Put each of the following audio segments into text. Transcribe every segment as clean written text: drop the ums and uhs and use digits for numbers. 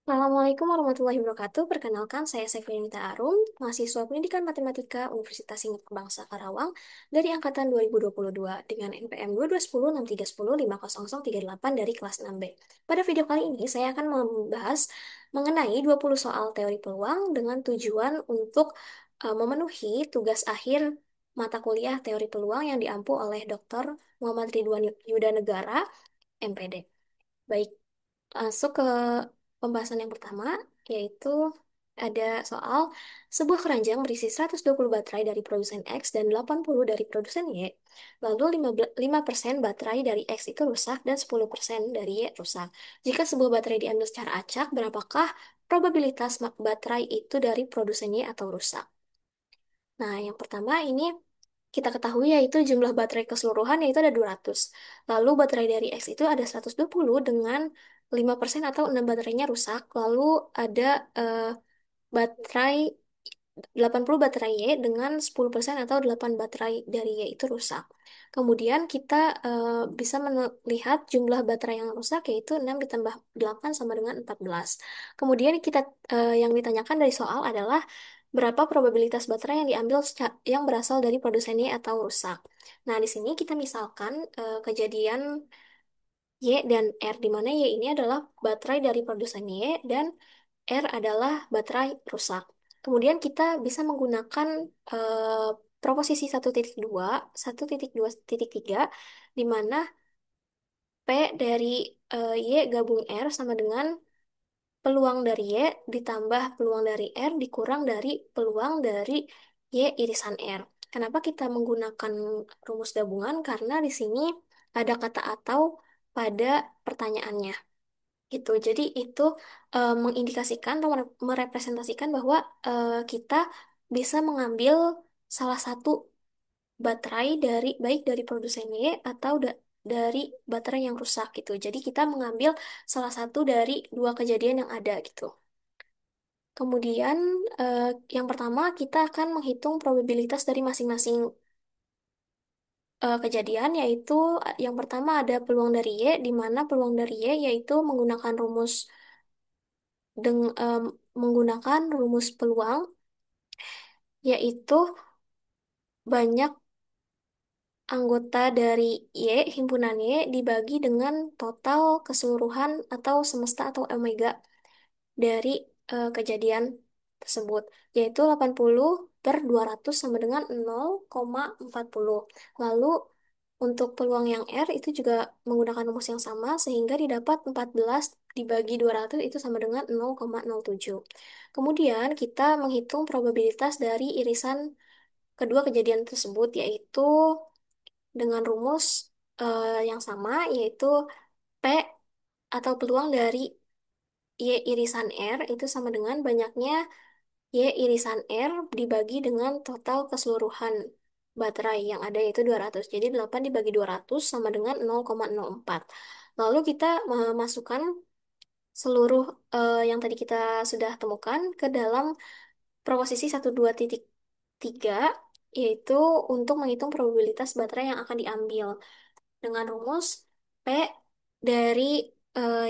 Assalamualaikum warahmatullahi wabarakatuh. Perkenalkan, saya Sefrinita Arum, mahasiswa Pendidikan Matematika Universitas Singapura Bangsa Karawang dari angkatan 2022 dengan NPM 221063105038 dari kelas 6B. Pada video kali ini, saya akan membahas mengenai 20 soal teori peluang dengan tujuan untuk memenuhi tugas akhir mata kuliah teori peluang yang diampu oleh Dr. Muhammad Ridwan Yuda Negara, MPD. Baik, masuk ke pembahasan yang pertama, yaitu ada soal sebuah keranjang berisi 120 baterai dari produsen X dan 80 dari produsen Y. Lalu 5% baterai dari X itu rusak dan 10% dari Y rusak. Jika sebuah baterai diambil secara acak, berapakah probabilitas baterai itu dari produsen Y atau rusak? Nah, yang pertama ini kita ketahui yaitu jumlah baterai keseluruhan yaitu ada 200. Lalu baterai dari X itu ada 120 dengan 5% atau 6 baterainya rusak. Lalu ada baterai 80 baterai Y dengan 10% atau 8 baterai dari Y itu rusak. Kemudian kita bisa melihat jumlah baterai yang rusak yaitu 6 ditambah 8 sama dengan 14. Kemudian yang ditanyakan dari soal adalah berapa probabilitas baterai yang diambil yang berasal dari produsen Y atau rusak. Nah, di sini kita misalkan kejadian Y dan R, di mana Y ini adalah baterai dari produsen Y dan R adalah baterai rusak. Kemudian kita bisa menggunakan eh, proposisi 1.2, 1.2.3, di mana P dari Y gabung R sama dengan peluang dari Y ditambah peluang dari R dikurang dari peluang dari Y irisan R. Kenapa kita menggunakan rumus gabungan? Karena di sini ada kata atau pada pertanyaannya. Gitu. Jadi itu mengindikasikan atau merepresentasikan bahwa kita bisa mengambil salah satu baterai dari baik dari produsen Y atau dari baterai yang rusak gitu. Jadi kita mengambil salah satu dari dua kejadian yang ada gitu. Kemudian eh, yang pertama kita akan menghitung probabilitas dari masing-masing kejadian, yaitu yang pertama ada peluang dari Y, di mana peluang dari Y yaitu menggunakan menggunakan rumus peluang, yaitu banyak anggota dari Y, himpunan Y, dibagi dengan total keseluruhan atau semesta atau omega dari kejadian tersebut, yaitu 80 per 200 sama dengan 0,40. Lalu untuk peluang yang R itu juga menggunakan rumus yang sama sehingga didapat 14 dibagi 200 itu sama dengan 0,07. Kemudian kita menghitung probabilitas dari irisan kedua kejadian tersebut, yaitu dengan rumus yang sama, yaitu P atau peluang dari Y irisan R itu sama dengan banyaknya Y irisan R dibagi dengan total keseluruhan baterai yang ada yaitu 200. Jadi 8 dibagi 200 sama dengan 0,04. Lalu kita memasukkan seluruh yang tadi kita sudah temukan ke dalam proposisi 12.3, yaitu untuk menghitung probabilitas baterai yang akan diambil dengan rumus P dari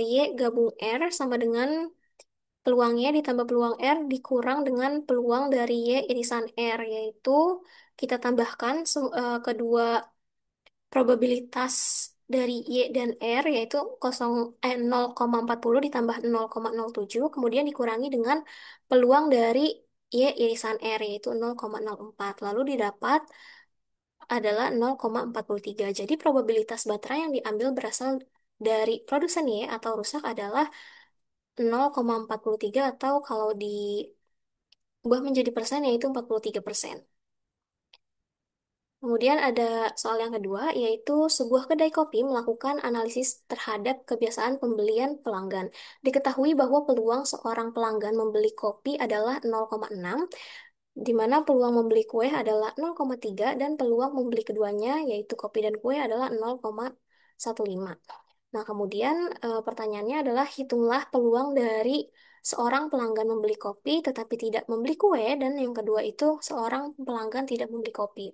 Y gabung R sama dengan peluangnya ditambah peluang R dikurang dengan peluang dari Y irisan R, yaitu kita tambahkan kedua probabilitas dari Y dan R, yaitu 0,40 ditambah 0,07, kemudian dikurangi dengan peluang dari Y irisan R, yaitu 0,04. Lalu didapat adalah 0,43. Jadi probabilitas baterai yang diambil berasal dari produsen Y atau rusak adalah 0,43, atau kalau diubah menjadi persen yaitu 43%. Kemudian ada soal yang kedua, yaitu sebuah kedai kopi melakukan analisis terhadap kebiasaan pembelian pelanggan. Diketahui bahwa peluang seorang pelanggan membeli kopi adalah 0,6, di mana peluang membeli kue adalah 0,3, dan peluang membeli keduanya, yaitu kopi dan kue, adalah 0,15. Nah, kemudian pertanyaannya adalah hitunglah peluang dari seorang pelanggan membeli kopi tetapi tidak membeli kue, dan yang kedua itu seorang pelanggan tidak membeli kopi.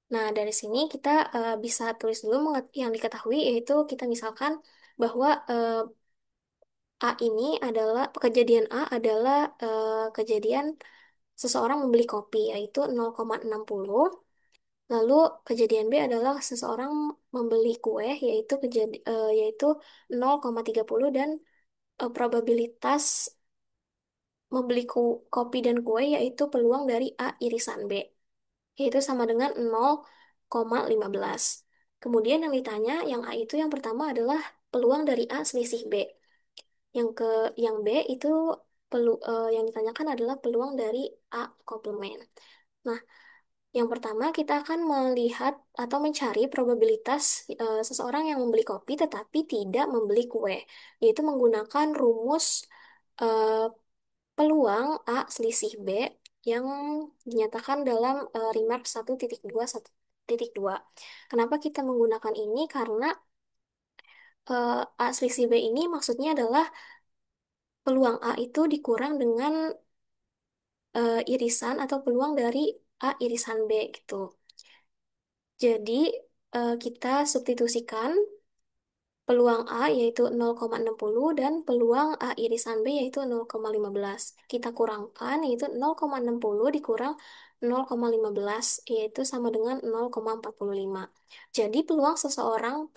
Nah, dari sini kita bisa tulis dulu yang diketahui, yaitu kita misalkan bahwa A ini adalah kejadian A adalah kejadian seseorang membeli kopi yaitu 0,60. Lalu kejadian B adalah seseorang membeli kue yaitu 0,30 dan probabilitas membeli kopi dan kue yaitu peluang dari A irisan B yaitu sama dengan 0,15. Kemudian yang ditanya yang A itu yang pertama adalah peluang dari A selisih B. Yang ke yang B itu yang ditanyakan adalah peluang dari A komplement. Nah, yang pertama kita akan melihat atau mencari probabilitas seseorang yang membeli kopi tetapi tidak membeli kue, yaitu menggunakan rumus eh, peluang A selisih B yang dinyatakan dalam remark 1.2.1.2. Kenapa kita menggunakan ini? Karena A selisih B ini maksudnya adalah peluang A itu dikurang dengan irisan atau peluang dari A irisan B gitu. Jadi kita substitusikan peluang A yaitu 0,60 dan peluang A irisan B yaitu 0,15. Kita kurangkan yaitu 0,60 dikurang 0,15 yaitu sama dengan 0,45. Jadi peluang seorang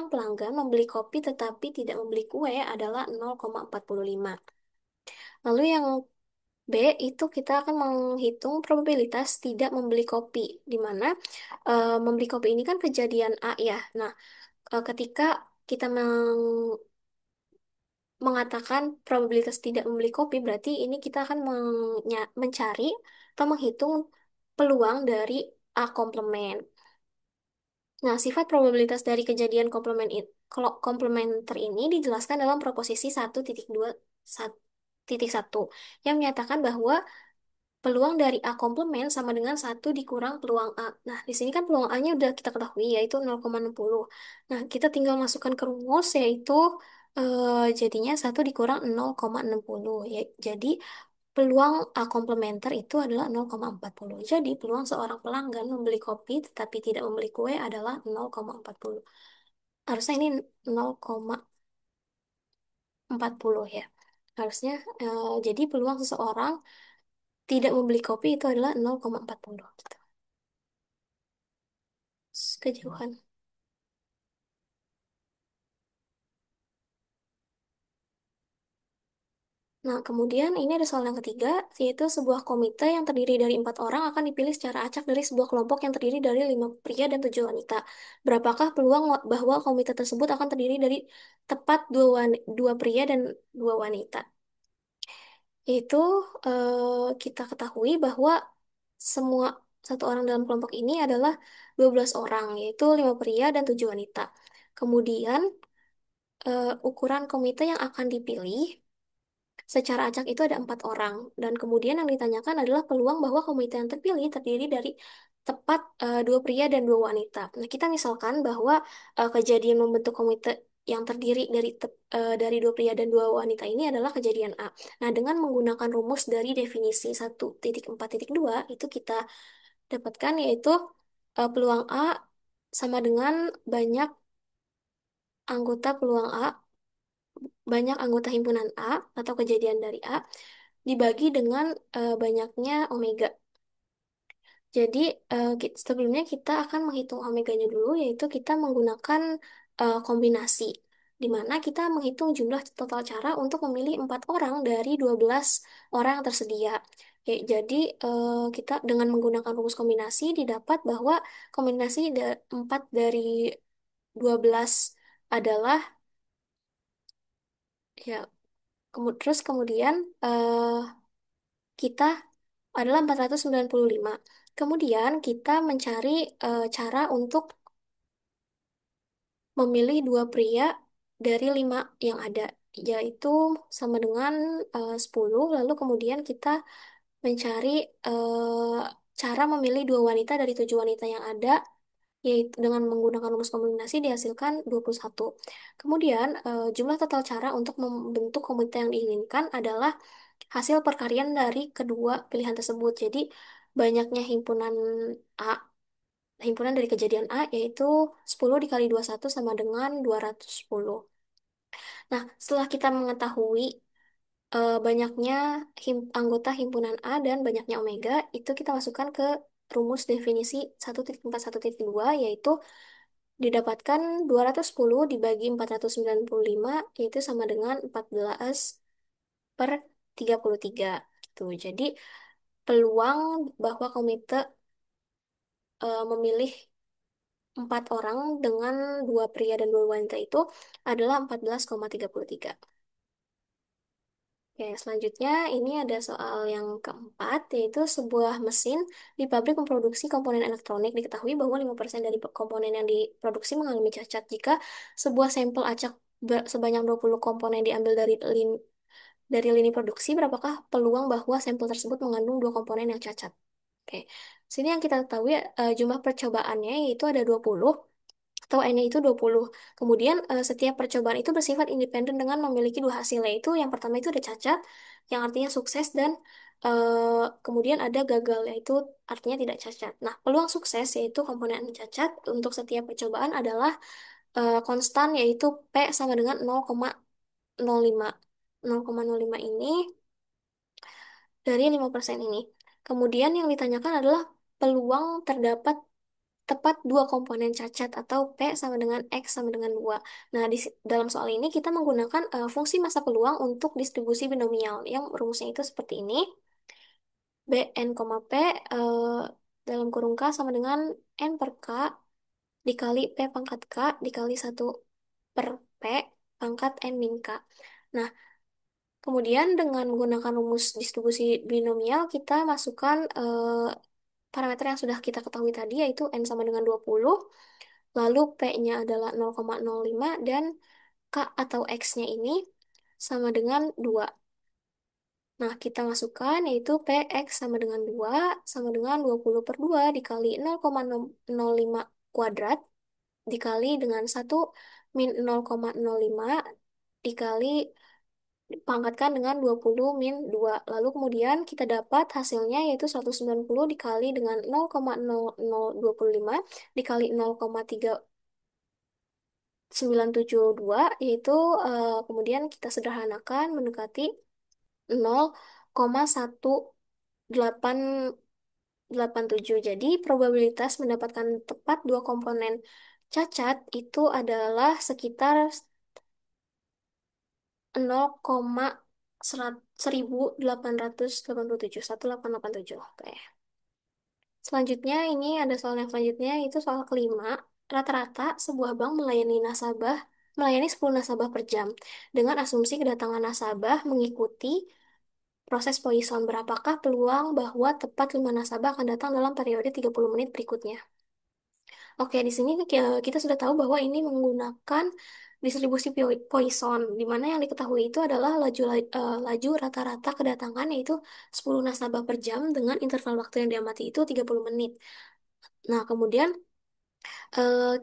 pelanggan membeli kopi tetapi tidak membeli kue adalah 0,45. Lalu yang B itu kita akan menghitung probabilitas tidak membeli kopi, di mana membeli kopi ini kan kejadian A ya. Nah, ketika kita mengatakan probabilitas tidak membeli kopi, berarti ini kita akan mencari atau menghitung peluang dari A komplement. Nah, sifat probabilitas dari kejadian komplementer ini dijelaskan dalam proposisi 1.2.1 yang menyatakan bahwa peluang dari A komplement sama dengan 1 dikurang peluang A. Nah, di sini kan peluang A-nya udah kita ketahui, yaitu 0,60. Nah, kita tinggal masukkan ke rumus, yaitu jadinya 1 dikurang 0,60. Ya, jadi, peluang A komplementer itu adalah 0,40. Jadi, peluang seorang pelanggan membeli kopi tetapi tidak membeli kue adalah 0,40. Harusnya ini 0,40 ya. Harusnya, jadi peluang seseorang tidak membeli kopi itu adalah 0,40 gitu. Kejauhan. Nah, kemudian ini ada soal yang ketiga, yaitu sebuah komite yang terdiri dari 4 orang akan dipilih secara acak dari sebuah kelompok yang terdiri dari 5 pria dan 7 wanita. Berapakah peluang bahwa komite tersebut akan terdiri dari tepat dua pria dan 2 wanita? Yaitu kita ketahui bahwa semua satu orang dalam kelompok ini adalah 12 orang, yaitu 5 pria dan 7 wanita. Kemudian ukuran komite yang akan dipilih secara acak itu ada 4 orang. Dan kemudian yang ditanyakan adalah peluang bahwa komite yang terpilih terdiri dari tepat 2 pria dan 2 wanita. Nah, kita misalkan bahwa kejadian membentuk komite yang terdiri dari 2 pria dan 2 wanita ini adalah kejadian A. Nah, dengan menggunakan rumus dari definisi 1.4.2 itu kita dapatkan yaitu peluang A sama dengan anggota peluang A, banyak anggota himpunan A atau kejadian dari A dibagi dengan banyaknya omega. Jadi sebelumnya kita akan menghitung omeganya dulu, yaitu kita menggunakan kombinasi, di mana kita menghitung jumlah total cara untuk memilih 4 orang dari 12 orang yang tersedia. Jadi kita dengan menggunakan rumus kombinasi didapat bahwa kombinasi 4 dari 12 adalah ya terus kemudian kita adalah 495. Kemudian kita mencari cara untuk memilih 2 pria dari 5 yang ada, yaitu sama dengan 10. Lalu kemudian kita mencari eh, cara memilih 2 wanita dari 7 wanita yang ada, yaitu dengan menggunakan rumus kombinasi dihasilkan 21. Kemudian jumlah total cara untuk membentuk komite yang diinginkan adalah hasil perkalian dari kedua pilihan tersebut. Jadi banyaknya A, himpunan dari kejadian A yaitu 10 dikali 21 sama dengan 210. Nah, setelah kita mengetahui banyaknya anggota himpunan A dan banyaknya omega, itu kita masukkan ke rumus definisi 1.41.2, yaitu didapatkan 210 dibagi 495, yaitu sama dengan 14/33. Gitu. Jadi, peluang bahwa komite memilih 4 orang dengan 2 pria dan 2 wanita itu adalah 14,33. Oke, selanjutnya ini ada soal yang keempat, yaitu sebuah mesin di pabrik memproduksi komponen elektronik. Diketahui bahwa 5% dari komponen yang diproduksi mengalami cacat. Jika sebuah sampel acak sebanyak 20 komponen diambil dari lini produksi, berapakah peluang bahwa sampel tersebut mengandung 2 komponen yang cacat? Oke, sini yang kita ketahui jumlah percobaannya yaitu ada 20 atau N-nya itu 20. Kemudian setiap percobaan itu bersifat independen dengan memiliki 2 hasil, yaitu yang pertama itu ada cacat, yang artinya sukses, dan kemudian ada gagal, yaitu artinya tidak cacat. Nah, peluang sukses, yaitu komponen cacat, untuk setiap percobaan adalah konstan, yaitu P sama dengan 0,05. 0,05 ini dari 5% ini. Kemudian yang ditanyakan adalah peluang terdapat tepat 2 komponen cacat atau P sama dengan X sama dengan 2. Nah, dalam soal ini kita menggunakan fungsi massa peluang untuk distribusi binomial yang rumusnya itu seperti ini. Bn, P dalam kurung K sama dengan N per K dikali P pangkat K dikali 1/P pangkat N min K. Nah, kemudian dengan menggunakan rumus distribusi binomial, kita masukkan parameter yang sudah kita ketahui tadi, yaitu N sama dengan 20, lalu P-nya adalah 0,05, dan K atau X-nya ini sama dengan 2. Nah, kita masukkan yaitu PX sama dengan 2 sama dengan 20 per 2 dikali 0,05 kuadrat dikali dengan 1 min 0,05 dikali pangkatkan dengan 20 min 2. Lalu kemudian kita dapat hasilnya yaitu 190 dikali dengan 0,0025 dikali 0,3972, yaitu kemudian kita sederhanakan mendekati 0,1887. Jadi probabilitas mendapatkan tepat 2 komponen cacat itu adalah sekitar 0,1887, 1887. Oke. Selanjutnya, ini ada soal yang selanjutnya, itu soal kelima. Rata-rata sebuah bank melayani 10 nasabah per jam. Dengan asumsi kedatangan nasabah mengikuti proses Poisson, berapakah peluang bahwa tepat 5 nasabah akan datang dalam periode 30 menit berikutnya? Oke, di sini kita sudah tahu bahwa ini menggunakan distribusi Poisson, di mana yang diketahui itu adalah laju rata-rata kedatangan, yaitu 10 nasabah per jam dengan interval waktu yang diamati itu 30 menit. Nah, kemudian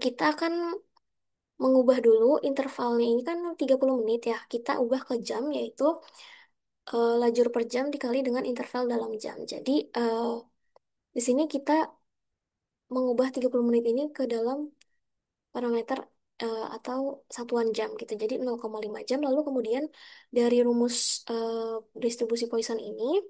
kita akan mengubah dulu intervalnya, ini kan 30 menit ya. Kita ubah ke jam, yaitu lajur per jam dikali dengan interval dalam jam. Jadi di sini kita mengubah 30 menit ini ke dalam parameter atau satuan jam gitu. Jadi 0,5 jam. Lalu kemudian dari rumus distribusi Poisson ini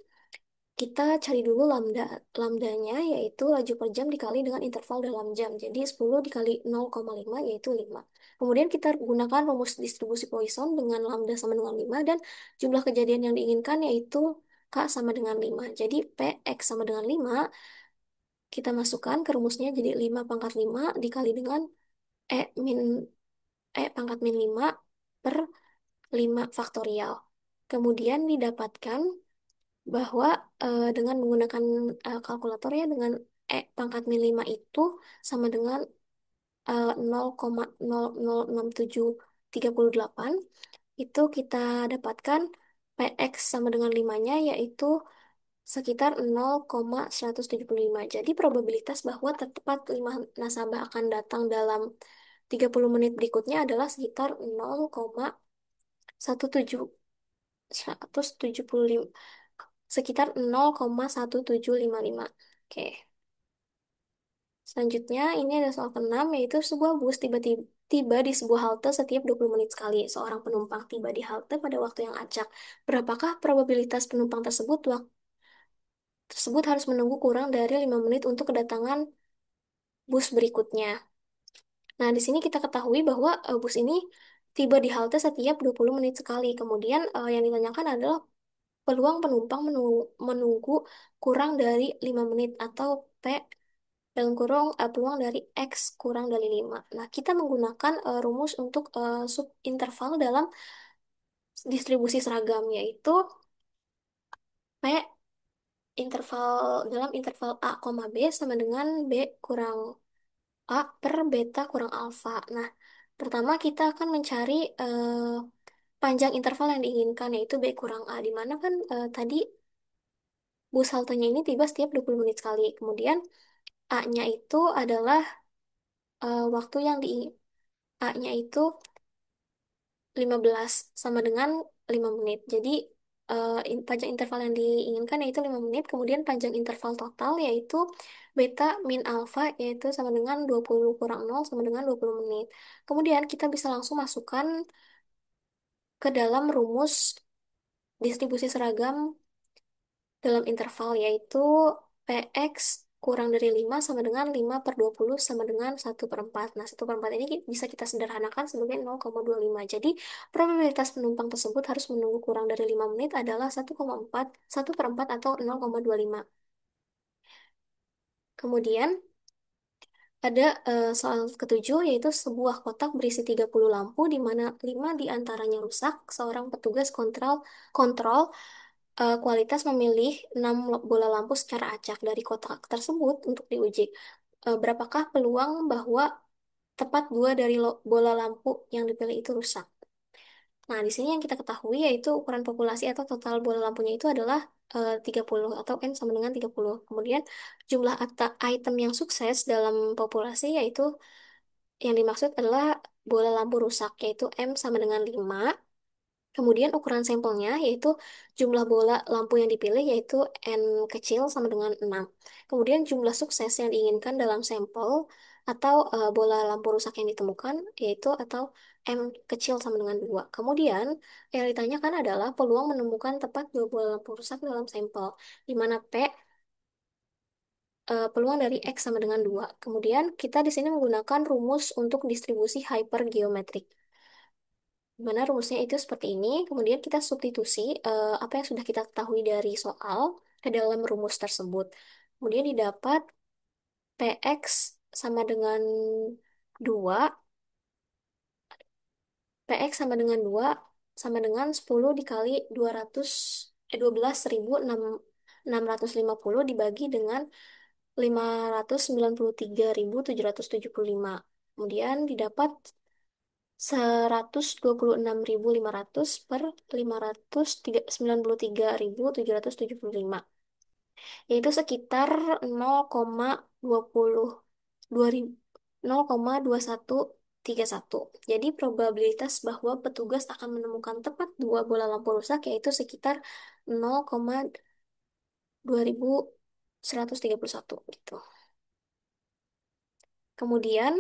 kita cari dulu lambdanya, yaitu laju per jam dikali dengan interval dalam jam. Jadi 10 dikali 0,5 yaitu 5. Kemudian kita gunakan rumus distribusi Poisson dengan lambda sama dengan 5 dan jumlah kejadian yang diinginkan yaitu K sama dengan 5. Jadi Px sama dengan 5 kita masukkan ke rumusnya, jadi 5 pangkat 5 dikali dengan E min pangkat min 5 per 5 faktorial. Kemudian didapatkan bahwa dengan menggunakan kalkulator ya, dengan pangkat min 5 itu sama dengan 0,006738, itu kita dapatkan PX sama dengan 5-nya yaitu sekitar 0,175. Jadi probabilitas bahwa tepat 5 nasabah akan datang dalam 30 menit berikutnya adalah sekitar 0,1775, sekitar 0,1755. Oke. Selanjutnya, ini ada soal keenam, yaitu sebuah bus tiba-tiba tiba di sebuah halte setiap 20 menit sekali. Seorang penumpang tiba di halte pada waktu yang acak. Berapakah probabilitas penumpang tersebut? Tersebut harus menunggu kurang dari 5 menit untuk kedatangan bus berikutnya. Nah, di sini kita ketahui bahwa bus ini tiba di halte setiap 20 menit sekali. Kemudian yang ditanyakan adalah peluang penumpang menunggu kurang dari 5 menit atau P dalam kurung peluang dari X kurang dari 5. Nah, kita menggunakan rumus untuk sub interval dalam distribusi seragam, yaitu P interval dalam interval A, B sama dengan B kurang A per beta kurang alfa. Nah, pertama kita akan mencari panjang interval yang diinginkan, yaitu B kurang A, di mana kan tadi bus haltenya ini tiba setiap 20 menit sekali. Kemudian A-nya itu adalah waktu yang di A-nya itu 15 sama dengan 5 menit. Jadi panjang interval yang diinginkan yaitu 5 menit, kemudian panjang interval total yaitu beta min alfa yaitu sama dengan 20 kurang 0 sama dengan 20 menit. Kemudian kita bisa langsung masukkan ke dalam rumus distribusi seragam dalam interval yaitu Px kurang dari 5 sama dengan 5 per 20 sama dengan 1/4. Nah, 1/4 ini bisa kita sederhanakan sebagai 0,25. Jadi, probabilitas penumpang tersebut harus menunggu kurang dari 5 menit adalah 1,4, 1/4 atau 0,25. Kemudian, ada soal ketujuh, yaitu sebuah kotak berisi 30 lampu, di mana 5 di antaranya rusak. Seorang petugas kontrol kualitas memilih 6 bola lampu secara acak dari kotak tersebut untuk diuji. Berapakah peluang bahwa tepat dua dari bola lampu yang dipilih itu rusak? Nah, di sini yang kita ketahui yaitu ukuran populasi atau total bola lampunya itu adalah 30 atau N sama dengan 30. Kemudian jumlah item yang sukses dalam populasi yaitu yang dimaksud adalah bola lampu rusak yaitu M sama dengan 5. Kemudian ukuran sampelnya yaitu jumlah bola lampu yang dipilih yaitu N kecil sama dengan 6. Kemudian jumlah sukses yang diinginkan dalam sampel atau bola lampu rusak yang ditemukan yaitu atau M kecil sama dengan 2. Kemudian yang ditanyakan adalah peluang menemukan tepat dua bola lampu rusak dalam sampel di mana P peluang dari X sama dengan 2. Kemudian kita di sini menggunakan rumus untuk distribusi hypergeometrik. Di mana rumusnya itu seperti ini. Kemudian kita substitusi apa yang sudah kita ketahui dari soal ke dalam rumus tersebut. Kemudian didapat PX sama dengan 2, PX sama dengan 2 sama dengan 10 dikali 200, 12.650 dibagi dengan 593.775. Kemudian didapat 126.500 per 593.775, yaitu sekitar 0,22 ribu 0,2131. Jadi probabilitas bahwa petugas akan menemukan tepat dua bola lampu rusak yaitu sekitar 0,2131 gitu. Kemudian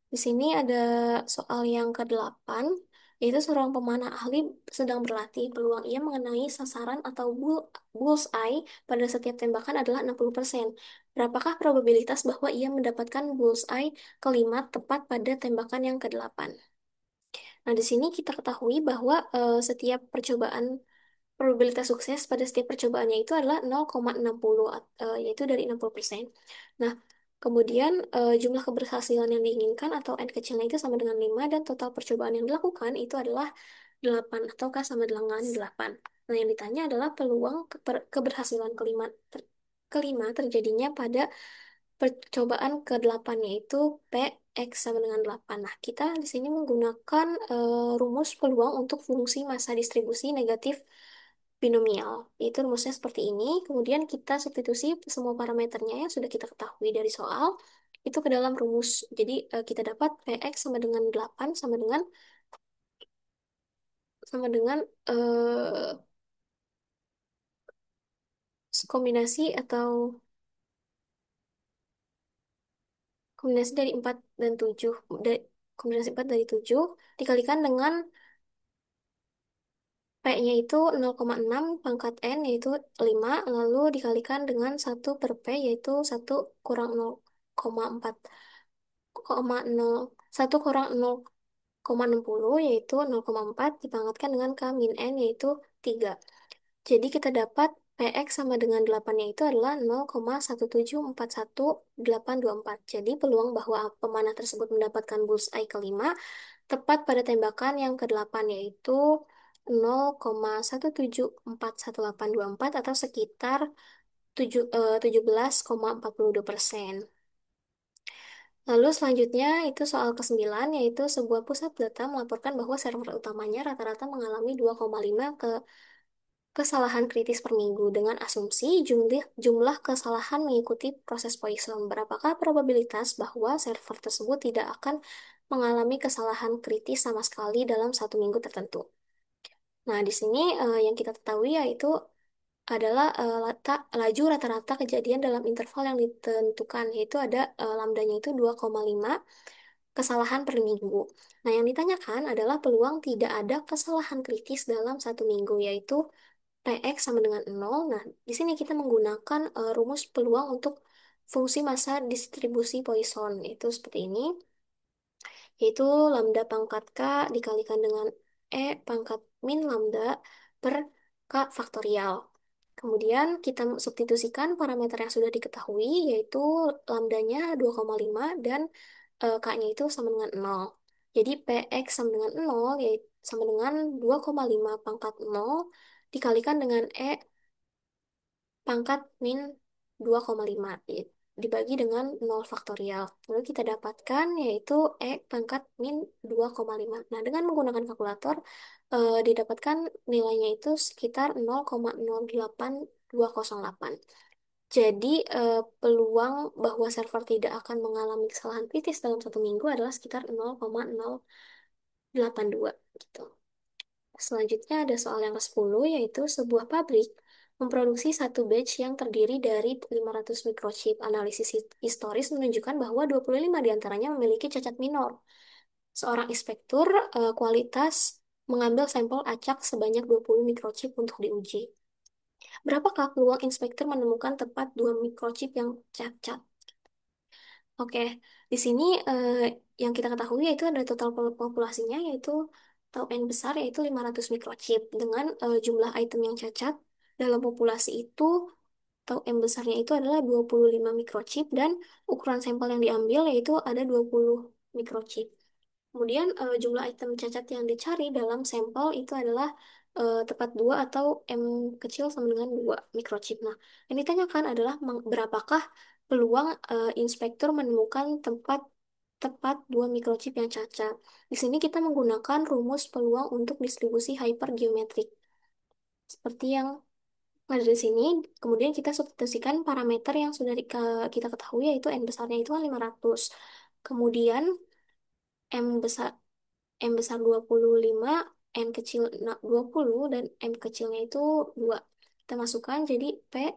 di sini ada soal yang ke-8, yaitu seorang pemanah ahli sedang berlatih. Peluang ia mengenai sasaran atau bullseye pada setiap tembakan adalah 60%. Berapakah probabilitas bahwa ia mendapatkan bullseye kelima tepat pada tembakan yang ke-8? Nah, di sini kita ketahui bahwa setiap percobaan probabilitas sukses pada setiap percobaannya itu adalah 0,60, yaitu dari 60%. Nah, kemudian jumlah keberhasilan yang diinginkan atau N kecilnya itu sama dengan 5 dan total percobaan yang dilakukan itu adalah 8 ataukah sama dengan 8. Nah, yang ditanya adalah peluang keberhasilan kelima terjadinya pada percobaan ke-8 yaitu P X sama dengan 8. Nah, kita di sini menggunakan rumus peluang untuk fungsi massa distribusi negatif binomial. Yaitu rumusnya seperti ini. Kemudian kita substitusi semua parameternya yang sudah kita ketahui dari soal itu ke dalam rumus. Jadi kita dapat Px sama dengan 8 sama dengan kombinasi atau kombinasi dari 4 dan 7. kombinasi 4 dari 7 dikalikan dengan P-nya itu 0,6 pangkat N yaitu 5, lalu dikalikan dengan 1 per P yaitu 1 kurang 0,4, 1 kurang 0,60 yaitu 0,4 dipangkatkan dengan K min N yaitu 3. Jadi kita dapat PX sama dengan 8 yaitu adalah 0,1741824. Jadi peluang bahwa pemanah tersebut mendapatkan bullseye kelima tepat pada tembakan yang ke-8 yaitu 0,1741824 atau sekitar 17,42%. Lalu selanjutnya itu soal ke-9 yaitu sebuah pusat data melaporkan bahwa server utamanya rata-rata mengalami 2,5 kesalahan kritis per minggu dengan asumsi jumlah kesalahan mengikuti proses Poisson. Berapakah probabilitas bahwa server tersebut tidak akan mengalami kesalahan kritis sama sekali dalam 1 minggu tertentu? Nah, di sini yang kita ketahui yaitu adalah laju rata-rata kejadian dalam interval yang ditentukan, yaitu ada lambdanya itu 2,5 kesalahan per minggu. Nah, yang ditanyakan adalah peluang tidak ada kesalahan kritis dalam 1 minggu, yaitu Px sama dengan 0. Nah, di sini kita menggunakan rumus peluang untuk fungsi massa distribusi Poisson, yaitu seperti ini, yaitu lambda pangkat K dikalikan dengan E pangkat min lambda per K faktorial. Kemudian kita substitusikan parameter yang sudah diketahui, yaitu lambdanya 2,5 dan K-nya itu sama dengan 0. Jadi Px sama dengan 0, yaitu sama dengan 2,5 pangkat 0 dikalikan dengan E pangkat min 2,5 dibagi dengan 0 faktorial. Lalu kita dapatkan yaitu E pangkat min 2,5. Nah, dengan menggunakan kalkulator, didapatkan nilainya itu sekitar 0,082208. Jadi, peluang bahwa server tidak akan mengalami kesalahan kritis dalam 1 minggu adalah sekitar 0,082 gitu. Selanjutnya ada soal yang ke-10, yaitu sebuah pabrik memproduksi satu batch yang terdiri dari 500 microchip. Analisis historis menunjukkan bahwa 25 diantaranya memiliki cacat minor. Seorang inspektur kualitas mengambil sampel acak sebanyak 20 microchip untuk diuji. Berapakah peluang inspektur menemukan tepat 2 microchip yang cacat? Oke, di sini yang kita ketahui yaitu ada total populasinya yaitu atau N besar yaitu 500 microchip dengan jumlah item yang cacat dalam populasi itu atau M besarnya itu adalah 25 microchip dan ukuran sampel yang diambil yaitu ada 20 microchip. Kemudian jumlah item cacat yang dicari dalam sampel itu adalah tepat 2 atau M kecil sama dengan 2 microchip. Nah, yang ditanyakan adalah berapakah peluang inspektur menemukan tempat tepat 2 microchip yang cacat. Di sini kita menggunakan rumus peluang untuk distribusi hypergeometrik. Seperti yang ada di sini, kemudian kita substitusikan parameter yang sudah kita ketahui yaitu N besarnya itu 500. Kemudian M besar M besar 25, N kecil 20, dan M kecilnya itu 2. Kita masukkan, jadi P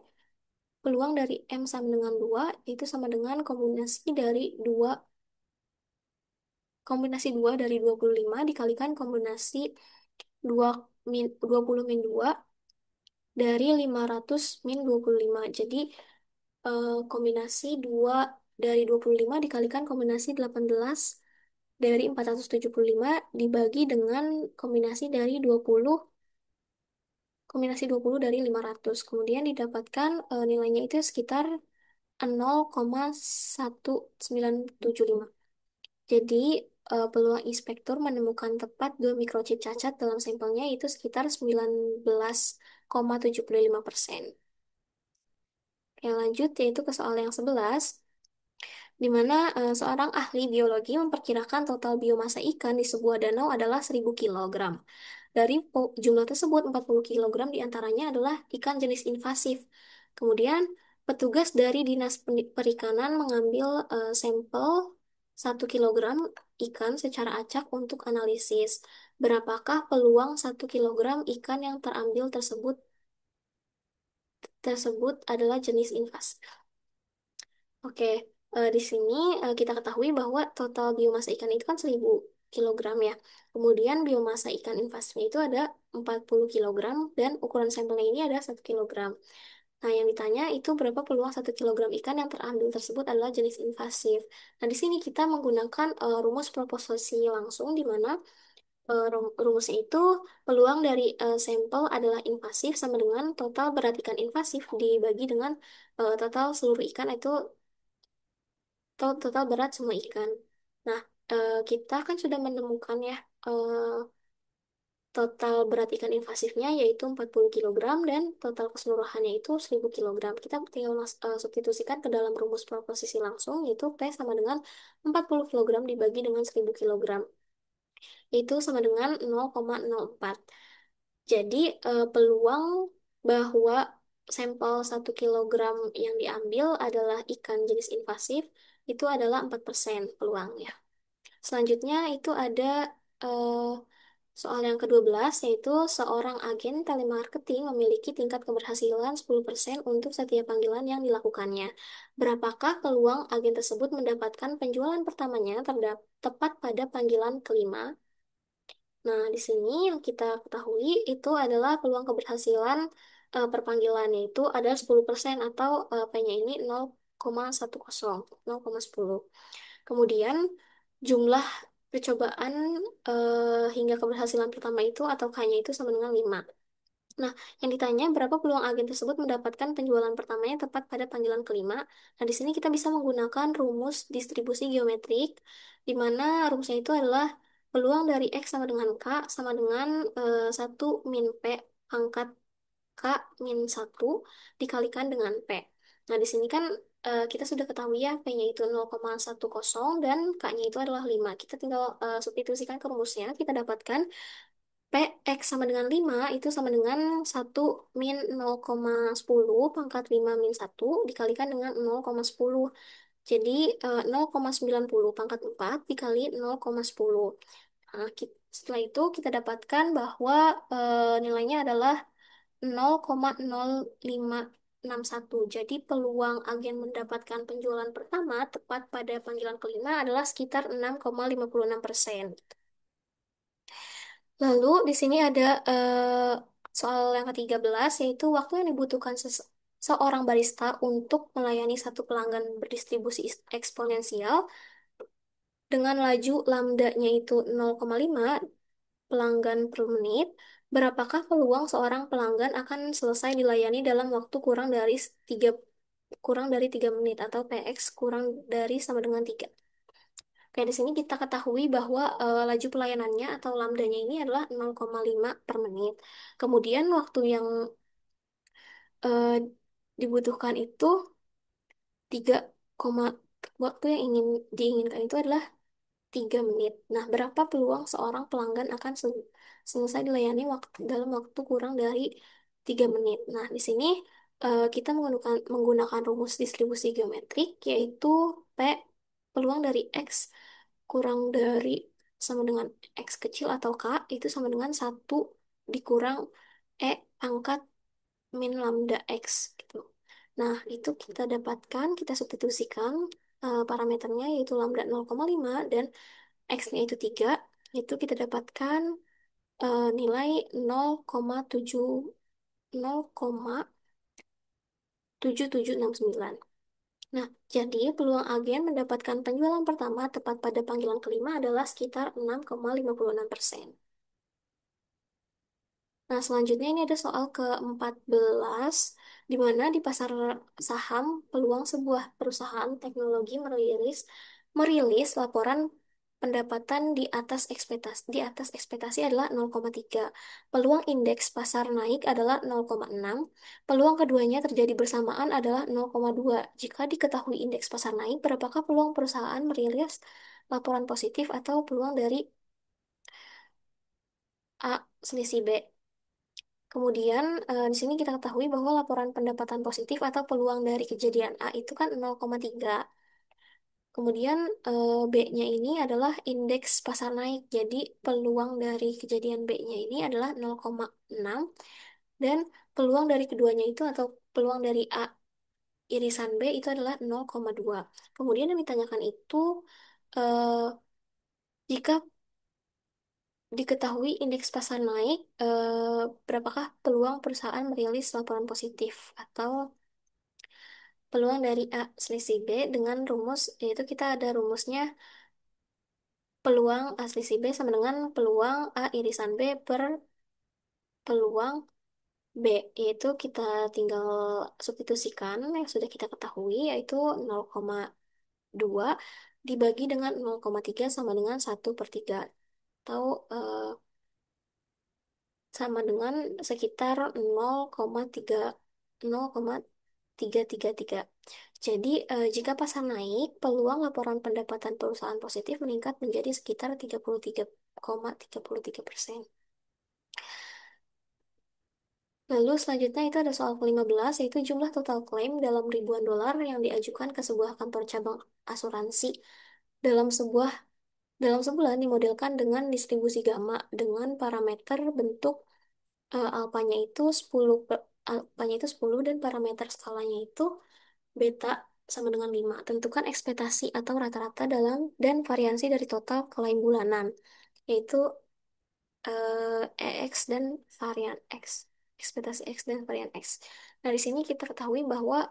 peluang dari M sama dengan 2, itu sama dengan kombinasi 2 dari 25 dikalikan kombinasi 2 20 min 2 dari 500 min 25. Jadi, kombinasi 2 dari 25 dikalikan kombinasi 18 dari 475 dibagi dengan kombinasi 20 dari 500. Kemudian didapatkan nilainya itu sekitar 0,1975. Jadi, peluang inspektur menemukan tepat 2 microchip cacat dalam sampelnya itu sekitar 19,75%. Yang lanjut yaitu ke soal yang 11, di mana seorang ahli biologi memperkirakan total biomasa ikan di sebuah danau adalah 1000 kilogram. Dari jumlah tersebut, 40 kilogram diantaranya adalah ikan jenis invasif. Kemudian, petugas dari Dinas Perikanan mengambil sampel 1 kilogram ikan secara acak untuk analisis. Berapakah peluang 1 kilogram ikan yang terambil tersebut adalah jenis invasif? Oke, Di sini kita ketahui bahwa total biomasa ikan itu kan 1.000 kilogram ya. Kemudian biomasa ikan invasifnya itu ada 40 kilogram dan ukuran sampelnya ini ada 1 kilogram. Nah, yang ditanya itu berapa peluang 1 kilogram ikan yang terambil tersebut adalah jenis invasif. Nah, di sini kita menggunakan rumus proporsi langsung di mana rumusnya itu peluang dari sampel adalah invasif sama dengan total berat ikan invasif dibagi dengan total seluruh ikan itu total berat semua ikan. Nah, kita kan sudah menemukan ya eh, total berat ikan invasifnya yaitu 40 kilogram dan total keseluruhannya itu 1.000 kilogram. Kita tinggal substitusikan ke dalam rumus proporsi langsung yaitu P sama dengan 40 kilogram dibagi dengan 1.000 kilogram. Itu sama dengan 0,04. Jadi peluang bahwa sampel 1 kilogram yang diambil adalah ikan jenis invasif itu adalah 4% peluangnya. Selanjutnya itu ada eh, soal yang ke-12 yaitu seorang agen telemarketing memiliki tingkat keberhasilan 10% untuk setiap panggilan yang dilakukannya. Berapakah peluang agen tersebut mendapatkan penjualan pertamanya tepat pada panggilan kelima? Nah, di sini yang kita ketahui itu adalah peluang keberhasilan per panggilan yaitu ada 10% atau P-nya ini 0,10, 0,10. Kemudian jumlah percobaan hingga keberhasilan pertama itu atau K-nya itu sama dengan 5. Nah, yang ditanya berapa peluang agen tersebut mendapatkan penjualan pertamanya tepat pada panggilan kelima. Nah, di sini kita bisa menggunakan rumus distribusi geometrik, di mana rumusnya itu adalah peluang dari X sama dengan K sama dengan 1 min P pangkat K min 1 dikalikan dengan P. Nah, di sini kan kita sudah ketahui ya, P-nya itu 0,10 dan K-nya itu adalah 5. Kita tinggal substitusikan ke rumusnya, kita dapatkan PX sama dengan 5 itu sama dengan 1 min 0,10 pangkat 5 min 1 dikalikan dengan 0,10. Jadi 0,90 pangkat 4 dikali 0,10. Nah, setelah itu kita dapatkan bahwa nilainya adalah 0,0561. Jadi peluang agen mendapatkan penjualan pertama tepat pada panggilan kelima adalah sekitar 6,56%. Lalu di sini ada soal yang ke-13 yaitu waktu yang dibutuhkan seorang barista untuk melayani satu pelanggan berdistribusi eksponensial dengan laju lambda-nya itu 0,5 pelanggan per menit. Berapakah peluang seorang pelanggan akan selesai dilayani dalam waktu kurang dari 3 menit atau PX kurang dari sama dengan 3. Oke, di sini kita ketahui bahwa laju pelayanannya atau lambdanya ini adalah 0,5 per menit. Kemudian waktu yang eh, dibutuhkan itu 3, waktu yang diinginkan itu adalah 3 menit. Nah, berapa peluang seorang pelanggan akan selesai dilayani dalam waktu kurang dari 3 menit? Nah, di sini kita menggunakan rumus distribusi geometrik, yaitu P peluang dari X kurang dari sama dengan X kecil atau K itu sama dengan 1 dikurang E pangkat min lambda X gitu. Nah, itu kita dapatkan, kita substitusikan parameternya yaitu lambda 0,5 dan X-nya itu 3, itu kita dapatkan nilai 0,7 0,7769. Nah, jadi peluang agen mendapatkan penjualan pertama tepat pada panggilan kelima adalah sekitar 6,56%. Nah, selanjutnya ini ada soal ke-14, di mana di pasar saham peluang sebuah perusahaan teknologi merilis laporan pendapatan di atas ekspektasi adalah 0,3. Peluang indeks pasar naik adalah 0,6. Peluang keduanya terjadi bersamaan adalah 0,2. Jika diketahui indeks pasar naik, berapakah peluang perusahaan merilis laporan positif atau peluang dari A selisih B? Kemudian di sini kita ketahui bahwa laporan pendapatan positif atau peluang dari kejadian A itu kan 0,3. Kemudian B-nya ini adalah indeks pasar naik. Jadi peluang dari kejadian B-nya ini adalah 0,6 dan peluang dari keduanya itu atau peluang dari A irisan B itu adalah 0,2. Kemudian yang ditanyakan itu eh, jika diketahui indeks pasar naik, berapakah peluang perusahaan merilis laporan positif atau peluang dari A selisih B dengan rumus, yaitu kita ada rumusnya peluang A selisih B sama dengan peluang A irisan B per peluang B, yaitu kita tinggal substitusikan yang sudah kita ketahui, yaitu 0,2 dibagi dengan 0,3 sama dengan 1/3, atau sama dengan sekitar 0,3 0,333. Jadi, jika pasar naik, peluang laporan pendapatan perusahaan positif meningkat menjadi sekitar 33,33%. Lalu selanjutnya itu ada soal ke-15, yaitu jumlah total klaim dalam ribuan dolar yang diajukan ke sebuah kantor cabang asuransi dalam sebuah dalam sebulan dimodelkan dengan distribusi gamma dengan parameter bentuk alfanya itu 10 alfanya itu 10 dan parameter skalanya itu beta sama dengan 5. Tentukan ekspektasi atau rata-rata dalam dan variansi dari total klaim bulanan, yaitu EX dan varian X. Ekspektasi X dan varian X. Nah, di sini kita ketahui bahwa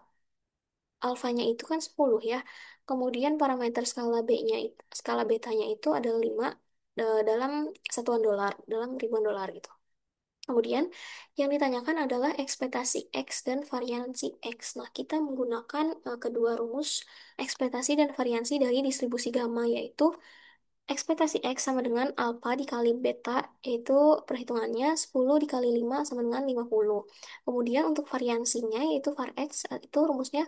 alfanya itu kan 10 ya. Kemudian parameter skala betanya itu adalah 5 dalam satuan dolar, dalam ribuan dolar gitu. Kemudian yang ditanyakan adalah ekspektasi X dan variansi X. Nah, kita menggunakan kedua rumus ekspektasi dan variansi dari distribusi gamma, yaitu ekspektasi X sama dengan alfa dikali beta, yaitu perhitungannya 10 dikali 5 sama dengan 50. Kemudian untuk variansinya, yaitu var X, itu rumusnya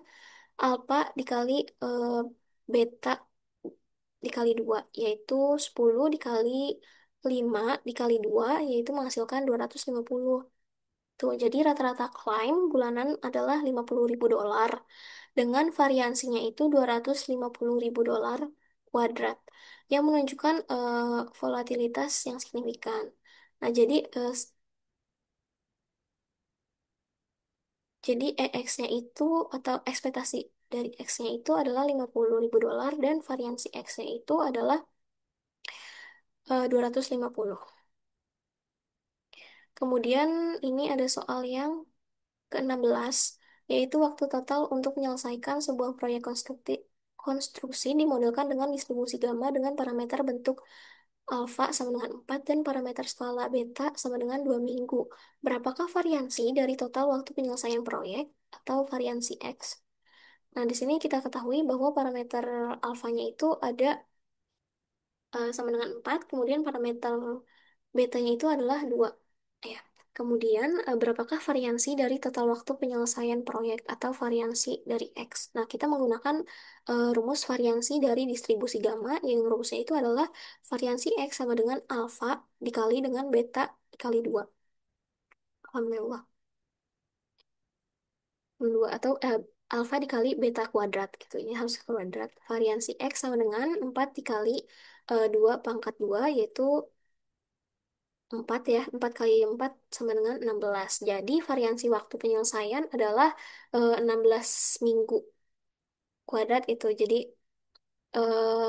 alfa dikali beta dikali 2, yaitu 10 dikali 5 dikali 2, yaitu menghasilkan 250. Tuh, jadi rata-rata klaim bulanan adalah 50.000 dolar dengan variansinya itu 250.000 dolar kuadrat yang menunjukkan volatilitas yang signifikan. Nah, jadi EX-nya itu atau ekspektasi dari X-nya itu adalah 50.000 dolar dan variansi X-nya itu adalah 250. Kemudian ini ada soal yang ke-16, yaitu waktu total untuk menyelesaikan sebuah proyek konstruksi dimodelkan dengan distribusi gamma dengan parameter bentuk alfa sama dengan 4 dan parameter skala beta sama dengan 2 minggu. Berapakah variansi dari total waktu penyelesaian proyek atau variansi X? Nah, di sini kita ketahui bahwa parameter alfanya itu ada sama dengan 4, kemudian parameter betanya itu adalah 2. Ya. Kemudian, berapakah variansi dari total waktu penyelesaian proyek atau variansi dari X? Nah, kita menggunakan rumus variansi dari distribusi gamma, yang rumusnya itu adalah variansi X sama dengan alfa dikali dengan beta dikali 2. Alhamdulillah. 2 atau alfa dikali beta kuadrat gitu. Ini harus kuadrat. Variansi X sama dengan 4 dikali 2 pangkat 2, yaitu 4 ya, 4 kali 4 sama dengan 16. Jadi variansi waktu penyelesaian adalah 16 minggu kuadrat itu. Jadi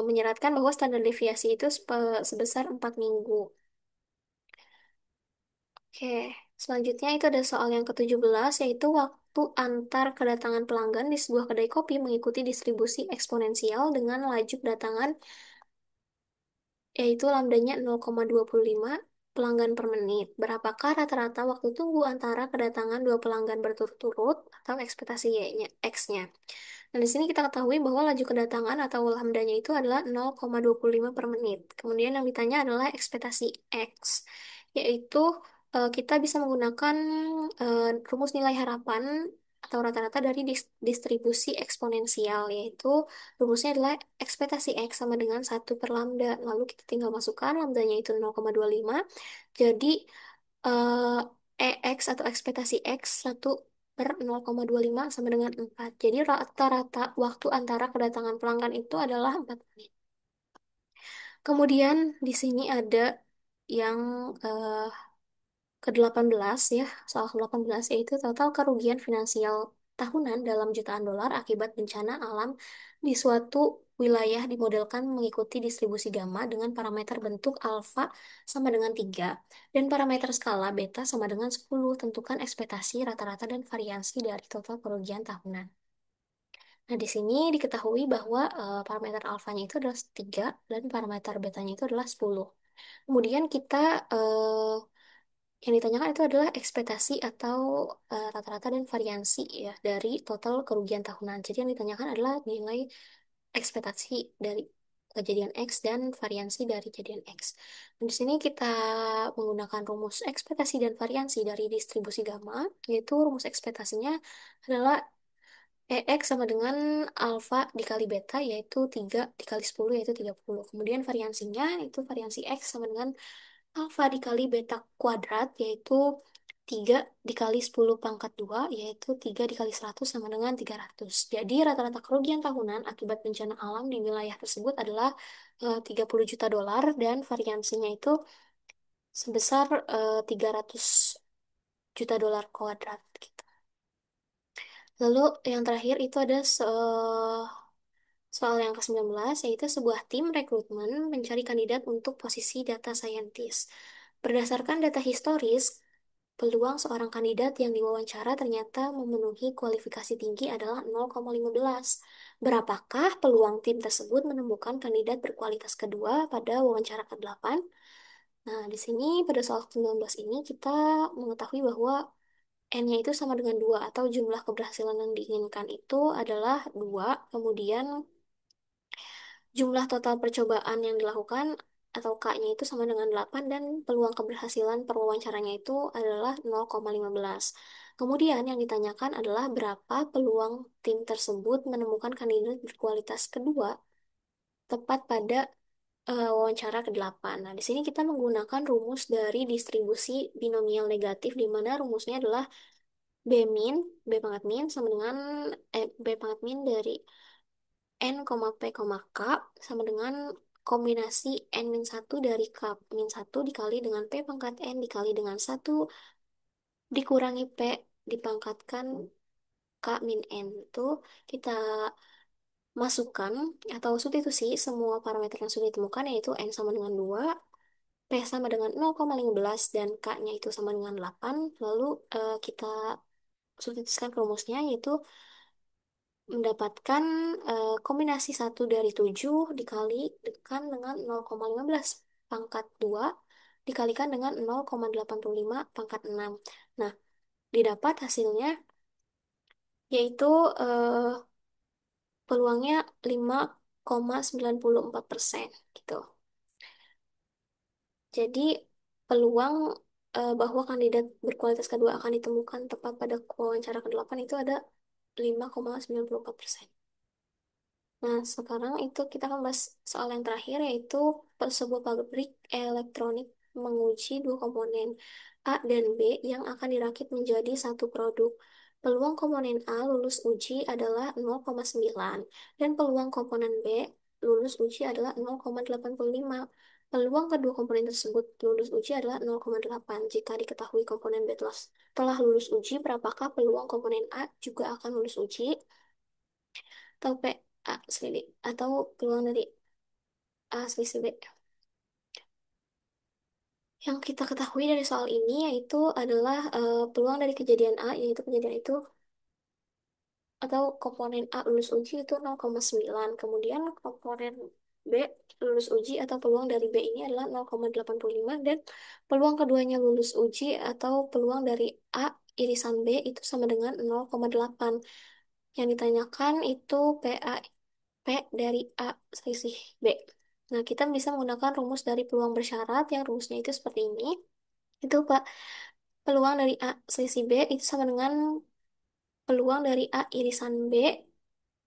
menyeratkan bahwa standar deviasi itu sebesar 4 minggu. Oke, selanjutnya itu ada soal yang ke-17, yaitu waktu antar kedatangan pelanggan di sebuah kedai kopi mengikuti distribusi eksponensial dengan laju kedatangan, yaitu lambdanya 0,25 pelanggan per menit. Berapakah rata-rata waktu tunggu antara kedatangan dua pelanggan berturut-turut atau ekspektasi Y-nya, X-nya? Nah, di sini kita ketahui bahwa laju kedatangan atau lambdanya itu adalah 0,25 per menit. Kemudian yang ditanya adalah ekspektasi X, yaitu kita bisa menggunakan rumus nilai harapan atau rata-rata dari distribusi eksponensial, yaitu rumusnya adalah ekspektasi X sama dengan 1/lambda. Lalu kita tinggal masukkan lambdanya itu 0,25. Jadi eh, EX atau ekspektasi X 1/0,25 sama dengan 4. Jadi rata-rata waktu antara kedatangan pelanggan itu adalah 4 menit. Kemudian di sini ada yang ke-18 ya, soal ke-18 yaitu total kerugian finansial. tahunan dalam jutaan dolar akibat bencana alam di suatu wilayah dimodelkan mengikuti distribusi gamma dengan parameter bentuk alfa sama dengan 3 dan parameter skala beta sama dengan 10. Tentukan ekspektasi rata-rata dan variansi dari total kerugian tahunan. Nah, di sini diketahui bahwa parameter alfanya itu adalah 3 dan parameter betanya itu adalah 10. Kemudian kita yang ditanyakan itu adalah ekspektasi atau rata-rata dan variansi ya dari total kerugian tahunan. Jadi yang ditanyakan adalah nilai ekspektasi dari kejadian X dan variansi dari kejadian X. Dan di sini kita menggunakan rumus ekspektasi dan variansi dari distribusi gamma, yaitu rumus ekspektasinya adalah EX sama dengan alfa dikali beta, yaitu 3 dikali 10 yaitu 30. Kemudian variansinya itu variansi X sama dengan alfa dikali beta kuadrat, yaitu 3 dikali 10 pangkat 2 yaitu 3 dikali 100 sama dengan 300. Jadi rata-rata kerugian tahunan akibat bencana alam di wilayah tersebut adalah 30 juta dolar dan variansinya itu sebesar 300 juta dolar kuadrat gitu. Lalu yang terakhir itu ada soal yang ke-19, yaitu sebuah tim rekrutmen mencari kandidat untuk posisi data scientist. Berdasarkan data historis, peluang seorang kandidat yang diwawancara ternyata memenuhi kualifikasi tinggi adalah 0,15. Berapakah peluang tim tersebut menemukan kandidat berkualitas kedua pada wawancara ke-8? Nah, di sini pada soal ke-19 ini kita mengetahui bahwa N-nya itu sama dengan 2 atau jumlah keberhasilan yang diinginkan itu adalah 2. Kemudian jumlah total percobaan yang dilakukan atau K-nya itu sama dengan 8 dan peluang keberhasilan perwawancaranya itu adalah 0,15. Kemudian yang ditanyakan adalah berapa peluang tim tersebut menemukan kandidat berkualitas kedua tepat pada wawancara ke-8. Nah, di sini kita menggunakan rumus dari distribusi binomial negatif di mana rumusnya adalah B min, B pangkat min sama dengan B pangkat min dari N, P, K sama dengan kombinasi N min 1 dari K min 1 dikali dengan P pangkat N dikali dengan 1 dikurangi P dipangkatkan K min N. Itu kita masukkan atau substitusi semua parameter yang sudah ditemukan yaitu N sama dengan 2, P sama dengan 0,15 dan K-nya itu sama dengan 8. Lalu kita substitusikan ke rumusnya yaitu mendapatkan kombinasi 1 dari 7 dikalikan dengan 0,15 pangkat 2 dikalikan dengan 0,85 pangkat 6. Nah, didapat hasilnya yaitu peluangnya 5,94% gitu. Jadi, peluang bahwa kandidat berkualitas kedua akan ditemukan tepat pada wawancara ke-8 itu ada 5,94%. Nah, sekarang itu kita akan bahas soal yang terakhir yaitu sebuah pabrik elektronik menguji dua komponen A dan B yang akan dirakit menjadi satu produk. Peluang komponen A lulus uji adalah 0,9 dan peluang komponen B lulus uji adalah 0,85. Peluang kedua komponen tersebut lulus uji adalah 0,8. Jika diketahui komponen B telah lulus uji, berapakah peluang komponen A juga akan lulus uji? Atau P A selisih atau peluang dari A selisih B. Yang kita ketahui dari soal ini yaitu adalah peluang dari kejadian A, yaitu kejadian itu atau komponen A lulus uji itu 0,9. Kemudian komponen B lulus uji atau peluang dari B ini adalah 0,85 dan peluang keduanya lulus uji atau peluang dari A irisan B itu sama dengan 0,8. Yang ditanyakan itu PA P dari A selisih B. Nah, kita bisa menggunakan rumus dari peluang bersyarat yang rumusnya itu seperti ini. Itu Pak, peluang dari A selisih B itu sama dengan peluang dari A irisan B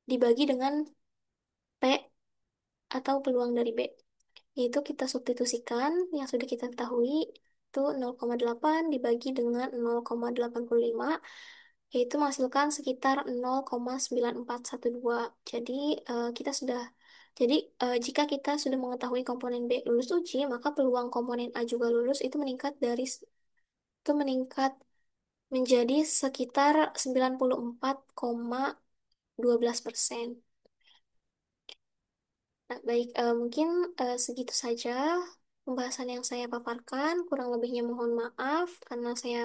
dibagi dengan P atau peluang dari B. Yaitu kita substitusikan yang sudah kita ketahui itu 0,8 dibagi dengan 0,85 yaitu menghasilkan sekitar 0,9412. Jadi kita sudah jadi jika kita sudah mengetahui komponen B lulus uji, maka peluang komponen A juga lulus itu meningkat menjadi sekitar 94,12%. Nah, baik, mungkin segitu saja pembahasan yang saya paparkan. Kurang lebihnya mohon maaf karena saya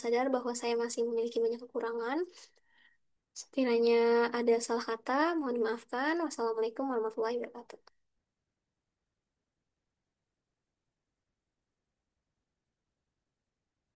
sadar bahwa saya masih memiliki banyak kekurangan. Sekiranya ada salah kata, mohon dimaafkan. Wassalamualaikum warahmatullahi wabarakatuh.